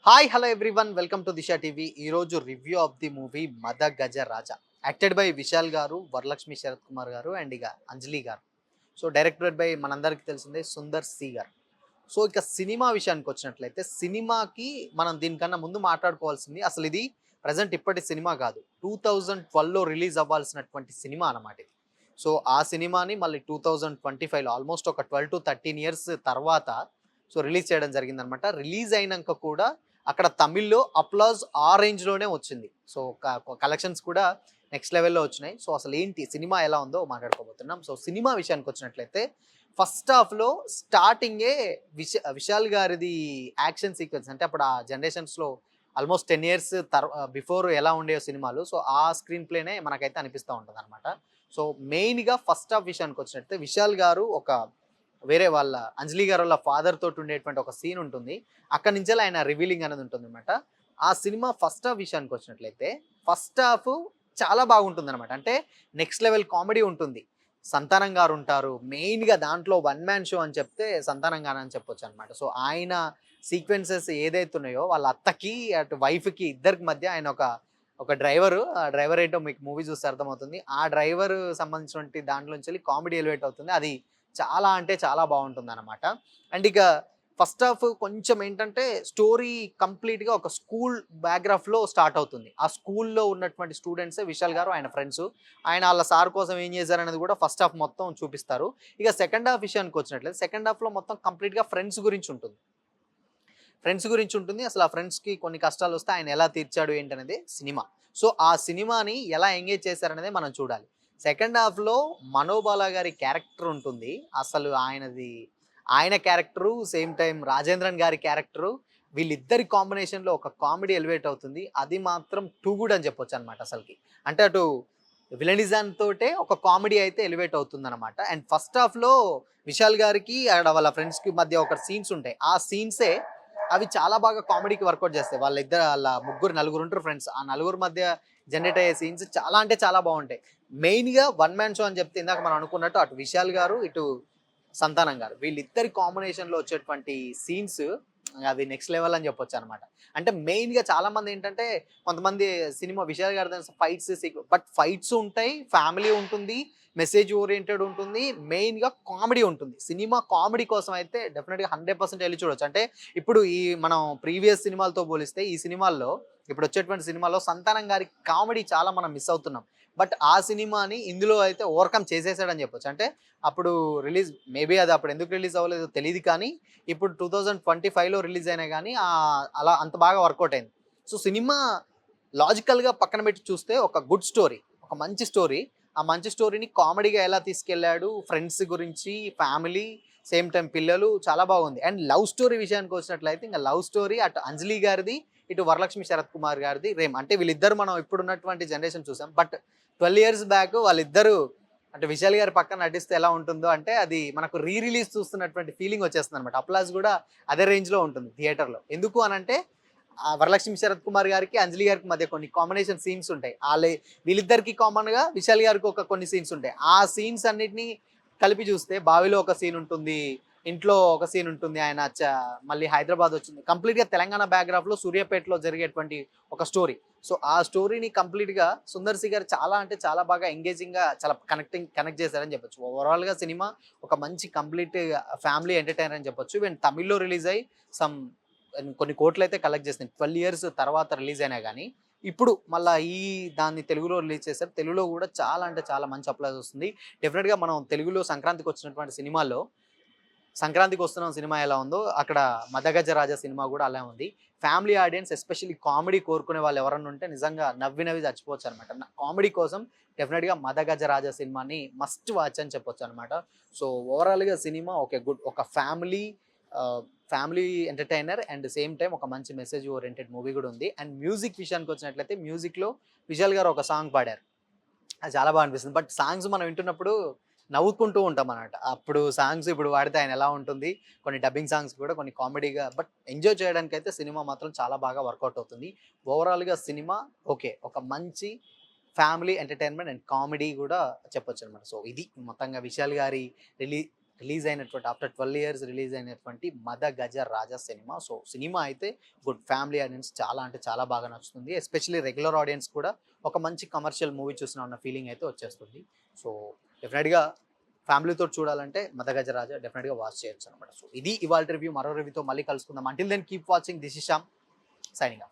Hi hello everyone welcome to Disha TV. ఈరోజు review of the movie మద గజ రాజా, acted by Vishal గారు, వరలక్ష్మి శరత్ కుమార్ గారు అండ్ ఇక అంజలి గారు. సో డైరెక్టెడ్ బై మనందరికీ తెలిసిందే సుందర్ సి గారు. సో ఇక సినిమా విషయానికి వచ్చినట్లయితే సినిమాకి మనం దీనికన్నా ముందు మాట్లాడుకోవాల్సింది, అసలు ఇది ప్రజెంట్ ఇప్పటి సినిమా కాదు, 2012లో రిలీజ్ అవ్వాల్సినటువంటి సినిమా అన్నమాట ఇది. సో ఆ సినిమాని మళ్ళీ 2025లో ఆల్మోస్ట్ ఒక 12 to 13 years తర్వాత సో రిలీజ్ చేయడం జరిగిందనమాట. రిలీజ్ అయినాక కూడా అక్కడ తమిళ్‌లో అప్లాజ్ ఆ రేంజ్‌లోనే వచ్చింది. సో కలెక్షన్స్ కూడా నెక్స్ట్ లెవెల్‌లో వచ్చినాయి. సో అసలేంటి సినిమా ఎలా ఉందో మాట్లాడుకోబోతున్నాం. సో సినిమా విషయానికొచ్చినట్లయితే ఫస్ట్ హాఫ్‌లో స్టార్టింగే విశాల్ గారిది యాక్షన్ సీక్వెన్స్, అంటే అప్పుడు ఆ జనరేషన్స్‌లో ఆల్మోస్ట్ 10 ఇయర్స్ బిఫోర్ ఎలా ఉండేవో సినిమాలు. సో ఆ స్క్రీన్ ప్లేనే మనకైతే అనిపిస్తా ఉంటదనమాట. సో మెయిన్‌గా ఫస్ట్ హాఫ్ విషయానికొచ్చినట్లయితే విశాల్ గారు ఒక వేరే వాళ్ళ అంజలి గారు వాళ్ళ ఫాదర్ తోటి ఉండేటువంటి ఒక సీన్ ఉంటుంది. అక్కడి నుంచెల్లి ఆయన రివీలింగ్ అనేది ఉంటుందనమాట. ఆ సినిమా ఫస్ట్ హాఫ్ విషయానికి వచ్చినట్లయితే ఫస్ట్ హాఫ్ చాలా బాగుంటుందనమాట. అంటే నెక్స్ట్ లెవెల్ కామెడీ ఉంటుంది. సంతానం గారు ఉంటారు. మెయిన్‌గా దాంట్లో వన్ మ్యాన్ షో అని చెప్తే సంతానం గారు అని చెప్పొచ్చనమాట. సో ఆయన సీక్వెన్సెస్ ఏదైతే ఉన్నాయో వాళ్ళ అత్తకి, అటు వైఫ్‌కి ఇద్దరికి మధ్య ఆయన ఒక డ్రైవరు. ఆ డ్రైవర్ ఏంటో మీకు మూవీ చూస్తే అర్థమవుతుంది. ఆ డ్రైవర్ సంబంధించినటువంటి దాంట్లో నుంచెల్లి కామెడీ ఎలివేట్ అవుతుంది. అది చాలా అంటే చాలా బావుంటుందనమాట. అండ్ ఇక ఫస్ట్ హాఫ్ కొంచెం ఏంటంటే స్టోరీ కంప్లీట్‌గా ఒక స్కూల్ బ్యాక్‌గ్రాఫ్‌లో స్టార్ట్ అవుతుంది. ఆ స్కూల్‌లో ఉన్నటువంటి స్టూడెంట్సే విశాల్ గారు, ఆయన ఫ్రెండ్సు. ఆయన ఆళ్ళ సార్ కోసం ఏం చేశారనేది కూడా ఫస్ట్ హాఫ్ మొత్తం చూపిస్తారు. ఇక సెకండ్ హాఫ్ విషయానికొచ్చినట్లయితే సెకండ్ హాఫ్‌లో మొత్తం కంప్లీట్‌గా ఫ్రెండ్స్ గురించి ఉంటుంది. ఫ్రెండ్స్ గురించి ఉంటుంది. అసలు ఆ ఫ్రెండ్స్‌కి కొన్ని కష్టాలొస్తే ఆయన ఎలా తీర్చాడు ఏంటనేది సినిమా. సో, ఆ సినిమాని ఎలా ఎంగేజ్ చేశారనేదే మనం చూడాలి. సెకండ్ హాఫ్‌లో మనోబాల గారి క్యారెక్టర్ ఉంటుంది. అసలు ఆయన క్యారెక్టరు, సేమ్ టైమ్ రాజేంద్రన్ గారి క్యారెక్టరు, వీళ్ళిద్దరి కాంబినేషన్‌లో ఒక కామెడీ ఎలివేట్ అవుతుంది. అది మాత్రం టూ గుడ్ అని చెప్పొచ్చనమాట అసలకి. అంటే అటు విలనిజం తోటే ఒక కామెడీ అయితే ఎలివేట్ అవుతుందనమాట. అండ్ ఫస్ట్ హాఫ్‌లో విశాల్ గారికి ఆడ వాళ్ళ ఫ్రెండ్స్‌కి మధ్య ఒక సీన్స్ ఉంటాయి. ఆ సీన్సే అవి చాలా బాగా కామెడీకి వర్కౌట్ చేస్తాయి. ఆళ్ళ ముగ్గురు, నలుగురు ఉంటారు ఫ్రెండ్స్. ఆ నలుగురు మధ్య జనరేట్ అయ్యే సీన్స్ చాలా అంటే చాలా బావుంటాయి. మెయిన్‌గా వన్ మ్యాన్ షో అని చెప్తే ఇందాక మనం అనుకున్నట్టు అటు విశాల్ గారు, ఇటు సంతానం గారు, వీళ్ళిద్దరి కాంబినేషన్‌లో వచ్చేటువంటి సీన్స్ అవి నెక్స్ట్ లెవెల్ అని చెప్పొచ్చనమాట. అంటే మెయిన్‌గా చాలామంది ఏంటంటే కొంతమంది సినిమా విశాల్ గారిది ఫైట్స్ బట్ ఫైట్స్ ఉంటాయి, ఫ్యామిలీ ఉంటుంది, మెసేజ్ ఓరియెంటెడ్ ఉంటుంది, మెయిన్‌గా కామెడీ ఉంటుంది. సినిమా కామెడీ కోసం అయితే డెఫినిట్‌గా 100% ఎళ్లి చూడొచ్చు. అంటే ఇప్పుడు మనం ప్రీవియస్ సినిమాలతో పోలిస్తే ఈ సినిమాల్లో, ఇప్పుడు వచ్చేటువంటి సినిమాలో సంతానం గారి కామెడీ చాలా మనం మిస్ అవుతున్నాం. బట్ ఆ సినిమాని ఇందులో అయితే ఓవర్‌కమ్ చేసేసాడని చెప్పొచ్చు. అంటే అప్పుడు మేబీ అది అప్పుడు ఎందుకు రిలీజ్ అవ్వలేదో తెలీదు కానీ, ఇప్పుడు 2025లో రిలీజ్ అయినా గానీ అలా అంత బాగా వర్కౌట్ అయింది. సో, సినిమా లాజికల్‌గా పక్కన పెట్టి చూస్తే ఒక గుడ్ స్టోరీ, ఒక మంచి స్టోరీ. ఆ మంచి స్టోరీని కామెడీగా ఎలా తీసుకెళ్ళాడు, ఫ్రెండ్స్ గురించి, ఫ్యామిలీ, సేమ్ టైమ్ పిల్లలు, చాలా బాగుంది. అండ్ లవ్ స్టోరీ విషయానికొచ్చినట్లయితే ఇంక లవ్ స్టోరీ అటు అంజలి గారిది, ఇటు వరలక్ష్మి శరత్ కుమార్ గారిది అంటే వీళ్ళిద్దరు మనం ఇప్పుడున్నటువంటి జనరేషన్ చూసాం. బట్ 12 ఇయర్స్ బ్యాక్ వాళ్ళిద్దరూ అంటే విశాల్ గారి పక్కన నటిస్తే ఎలా ఉంటుందో, అంటే అది మనకు రిలీజ్ చూస్తున్నటువంటి ఫీలింగ్ వచ్చేస్తుందనమాట. అప్లాజ్ కూడా అదే రేంజ్‌లో ఉంటుంది థియేటర్‌లో. ఎందుకు అనంటే వరలక్ష్మి శరత్ కుమార్ గారికి, అంజలి గారికి మధ్య కొన్ని కాంబినేషన్ సీన్స్ ఉంటాయి. వీళ్ళిద్దరికీ కామన్‌గా విశాల్ గారికి కొన్ని సీన్స్ ఉంటాయి. ఆ సీన్స్ అన్నిటిని కలిపి చూస్తే బావిలో ఒక సీన్ ఉంటుంది. ఇంట్లో ఒక సీన్ ఉంటుంది. ఆయన మళ్ళీ హైదరాబాద్ వచ్చింది. కంప్లీట్‌గా తెలంగాణ బ్యాక్‌డ్రాప్‌లో సూర్యాపేటలో జరిగేటువంటి ఒక స్టోరీ. సో, ఆ స్టోరీని కంప్లీట్‌గా సుందర్ సి గారు చాలా అంటే చాలా బాగా ఎంగేజింగ్‌గా చాలా కనెక్ట్ చేశారని చెప్పొచ్చు. ఓవరాల్‌గా సినిమా ఒక మంచి కంప్లీట్ ఫ్యామిలీ ఎంటర్‌టైనర్ అని చెప్పొచ్చు. ఈవెన్ తమిళ్‌లో రిలీజ్ అయ్యి సమ్ కొన్ని కోట్లయితే కలెక్ట్ చేసింది. 12 ఇయర్స్ తర్వాత రిలీజ్ అయినా గానీ, ఇప్పుడు మళ్ళా దాన్ని తెలుగులో రిలీజ్ చేశారు. తెలుగులో గూడా చాలా అంటే చాలా మంచి అప్లాజ్ వస్తుంది. డెఫినిట్‌గా మనం తెలుగులో సంక్రాంతికొచ్చినటువంటి సినిమాల్లో 'సంక్రాంతికి వస్తున్నాం' సినిమా ఎలా ఉందో, అక్కడ 'మదగజ రాజా' సినిమా గూడా అలా ఉంది. ఫ్యామిలీ ఆడియన్స్, ఎస్పెషల్లీ కామెడీ కోరుకునే వాళ్ళు ఎవరన్నా ఉంటే నిజంగా నవ్వి నవ్వి చచ్చిపోవచ్చనమాట. కామెడీ కోసం డెఫినిట్‌గా 'మదగజ రాజా' సినిమాని మస్ట్ వాచ్ అని చెప్పొచ్చనమాట. సో, ఓవరాల్‌గా సినిమా ఒక family entertainer and same time ఒక మంచి మెసేజ్ ఓరియెంటెడ్ మూవీ గూడా ఉంది. అండ్ మ్యూజిక్ విషయానికొచ్చినట్లయితే మ్యూజిక్‌లో విశాల్ గారు ఒక సాంగ్ పాడారు. అది చాలా అనిపిస్తుంది. బట్ సాంగ్స్ మనం వింటున్నప్పుడు నవ్వుకుంటూ ఉంటామనమాట. అప్పుడు సాంగ్స్ ఇప్పుడు పాడితే ఆయన ఎలా ఉంటుంది. కొన్ని డబ్బింగ్ సాంగ్స్ కూడా కొన్ని కామెడీగా బట్ ఎంజాయ్ చేయడానికైతే సినిమా మాత్రం చాలా బాగా వర్కౌట్ అవుతుంది. ఓవరాల్‌గా సినిమా ఓకే. ఒక మంచి ఫ్యామిలీ ఎంటర్‌టైన్‌మెంట్ అండ్ కామెడీ గూడా చెప్పొచ్చనమాట. సో, ఇది మొత్తంగా విశాల్ గారి రిలీ రిలీజ్ అయినటువంటి ఆఫ్టర్ 12 ఇయర్స్ రిలీజ్ అయినటువంటి మద గజ రాజా సినిమా. సో సినిమా అయితే గుడ్, ఫ్యామిలీ ఆడియన్స్ చాలా అంటే చాలా బాగా నచ్చుతుంది. ఎస్పెషల్లీ రెగ్యులర్ ఆడియన్స్ కూడా ఒక మంచి కమర్షియల్ మూవీ చూసిన ఉన్న ఫీలింగ్ అయితే వచ్చేస్తుంది. సో డెఫినెట్గా ఫ్యామిలీతో చూడాలంటే మద గజ రాజా డెఫినెట్గా వాచ్ చేయొచ్చు అనమాట. సో ఇది ఇవాళ రివ్యూ. మరో రివ్యూతో మళ్ళీ కలుసుకుందాం. Until then keep watching. This is Shyam signing of.